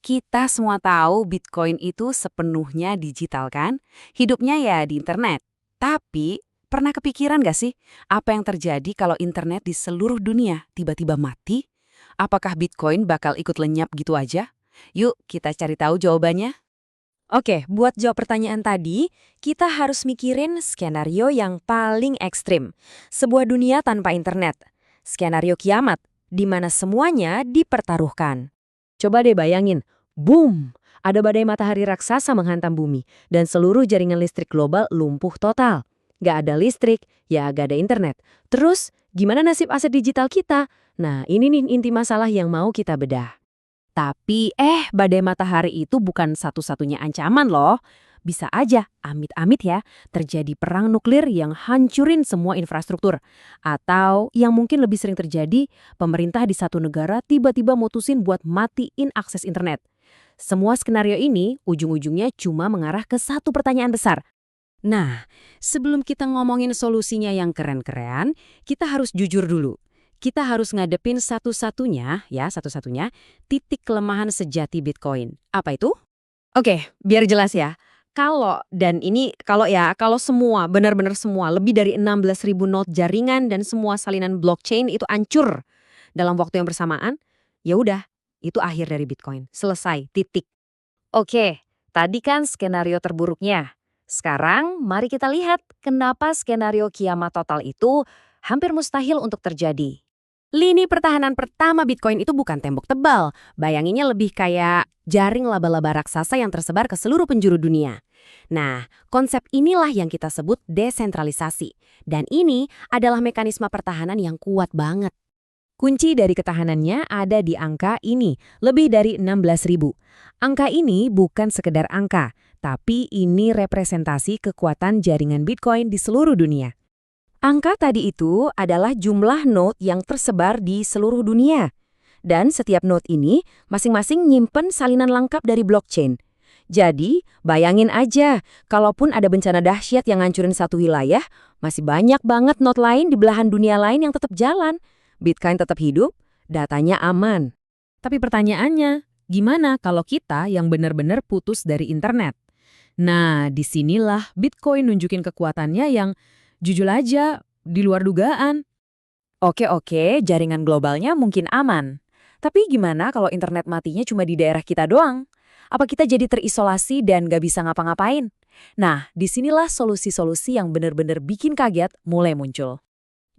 Kita semua tahu Bitcoin itu sepenuhnya digital kan? Hidupnya ya di internet. Tapi, pernah kepikiran gak sih apa yang terjadi kalau internet di seluruh dunia tiba-tiba mati? Apakah Bitcoin bakal ikut lenyap gitu aja? Yuk kita cari tahu jawabannya. Oke, buat jawab pertanyaan tadi, kita harus mikirin skenario yang paling ekstrim. Sebuah dunia tanpa internet. Skenario kiamat, di mana semuanya dipertaruhkan. Coba deh bayangin, boom! Ada badai matahari raksasa menghantam bumi, dan seluruh jaringan listrik global lumpuh total. Gak ada listrik, ya gak ada internet. Terus, gimana nasib aset digital kita? Nah, ini nih inti masalah yang mau kita bedah. Tapi badai matahari itu bukan satu-satunya ancaman loh. Bisa aja, amit-amit ya, terjadi perang nuklir yang hancurin semua infrastruktur. Atau yang mungkin lebih sering terjadi, pemerintah di satu negara tiba-tiba mutusin buat matiin akses internet. Semua skenario ini ujung-ujungnya cuma mengarah ke satu pertanyaan besar. Nah, sebelum kita ngomongin solusinya yang keren-keren, kita harus jujur dulu. Kita harus ngadepin satu-satunya titik kelemahan sejati Bitcoin. Apa itu? Oke, biar jelas ya. Kalau semua, benar-benar semua, lebih dari 16.000 node jaringan dan semua salinan blockchain itu hancur dalam waktu yang bersamaan, ya udah, itu akhir dari Bitcoin. Selesai, titik. Oke, tadi kan skenario terburuknya. Sekarang, mari kita lihat kenapa skenario kiamat total itu hampir mustahil untuk terjadi. Lini pertahanan pertama Bitcoin itu bukan tembok tebal. Bayanginnya lebih kayak jaring laba-laba raksasa yang tersebar ke seluruh penjuru dunia. Nah, konsep inilah yang kita sebut desentralisasi. Dan ini adalah mekanisme pertahanan yang kuat banget. Kunci dari ketahanannya ada di angka ini, lebih dari 16.000. Angka ini bukan sekedar angka, tapi ini representasi kekuatan jaringan Bitcoin di seluruh dunia. Angka tadi itu adalah jumlah node yang tersebar di seluruh dunia. Dan setiap node ini masing-masing nyimpen salinan lengkap dari blockchain. Jadi, bayangin aja, kalaupun ada bencana dahsyat yang ngancurin satu wilayah, masih banyak banget node lain di belahan dunia lain yang tetap jalan. Bitcoin tetap hidup, datanya aman. Tapi pertanyaannya, gimana kalau kita yang benar-benar putus dari internet? Nah, disinilah Bitcoin nunjukin kekuatannya yang jujur aja, di luar dugaan. Oke, jaringan globalnya mungkin aman. Tapi gimana kalau internet matinya cuma di daerah kita doang? Apa kita jadi terisolasi dan gak bisa ngapa-ngapain? Nah, disinilah solusi-solusi yang benar-benar bikin kaget mulai muncul.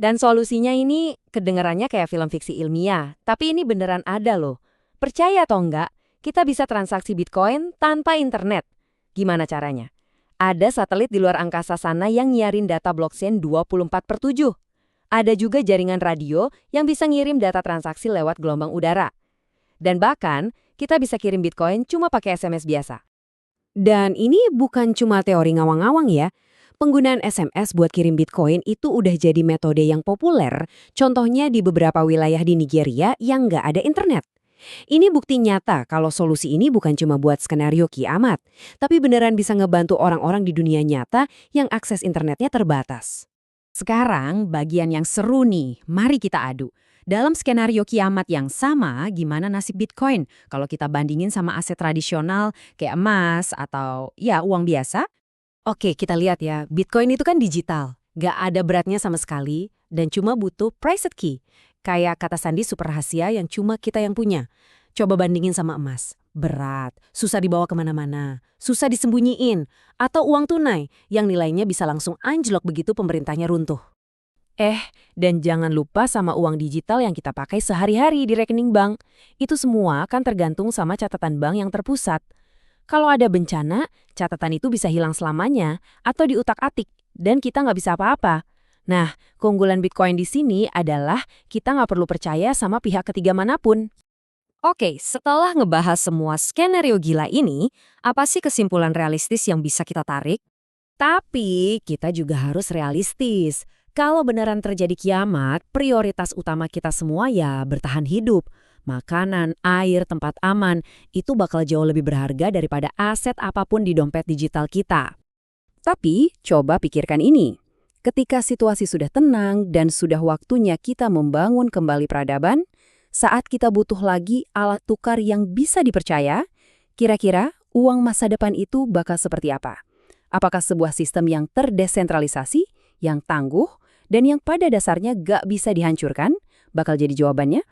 Dan solusinya ini kedengarannya kayak film fiksi ilmiah, tapi ini beneran ada loh. Percaya atau enggak, kita bisa transaksi Bitcoin tanpa internet. Gimana caranya? Ada satelit di luar angkasa sana yang nyiarin data blockchain 24/7. Ada juga jaringan radio yang bisa ngirim data transaksi lewat gelombang udara. Dan bahkan, kita bisa kirim Bitcoin cuma pakai SMS biasa. Dan ini bukan cuma teori ngawang-ngawang ya. Penggunaan SMS buat kirim Bitcoin itu udah jadi metode yang populer. Contohnya di beberapa wilayah di Nigeria yang nggak ada internet. Ini bukti nyata kalau solusi ini bukan cuma buat skenario kiamat, tapi beneran bisa ngebantu orang-orang di dunia nyata yang akses internetnya terbatas. Sekarang bagian yang seru nih, mari kita adu. Dalam skenario kiamat yang sama, gimana nasib Bitcoin kalau kita bandingin sama aset tradisional kayak emas atau ya uang biasa? Oke, kita lihat ya, Bitcoin itu kan digital, nggak ada beratnya sama sekali dan cuma butuh private key. Kayak kata sandi super rahasia yang cuma kita yang punya. Coba bandingin sama emas. Berat, susah dibawa kemana-mana, susah disembunyiin. Atau uang tunai yang nilainya bisa langsung anjlok begitu pemerintahnya runtuh. Dan jangan lupa sama uang digital yang kita pakai sehari-hari di rekening bank. Itu semua kan tergantung sama catatan bank yang terpusat. Kalau ada bencana, catatan itu bisa hilang selamanya atau diutak-atik dan kita nggak bisa apa-apa. Nah, keunggulan Bitcoin di sini adalah kita nggak perlu percaya sama pihak ketiga manapun. Oke, setelah ngebahas semua skenario gila ini, apa sih kesimpulan realistis yang bisa kita tarik? Tapi kita juga harus realistis. Kalau beneran terjadi kiamat, prioritas utama kita semua ya bertahan hidup. Makanan, air, tempat aman, itu bakal jauh lebih berharga daripada aset apapun di dompet digital kita. Tapi, coba pikirkan ini. Ketika situasi sudah tenang dan sudah waktunya kita membangun kembali peradaban, saat kita butuh lagi alat tukar yang bisa dipercaya, Kira-kira uang masa depan itu bakal seperti apa? Apakah sebuah sistem yang terdesentralisasi, yang tangguh, dan yang pada dasarnya gak bisa dihancurkan? Bakal jadi jawabannya?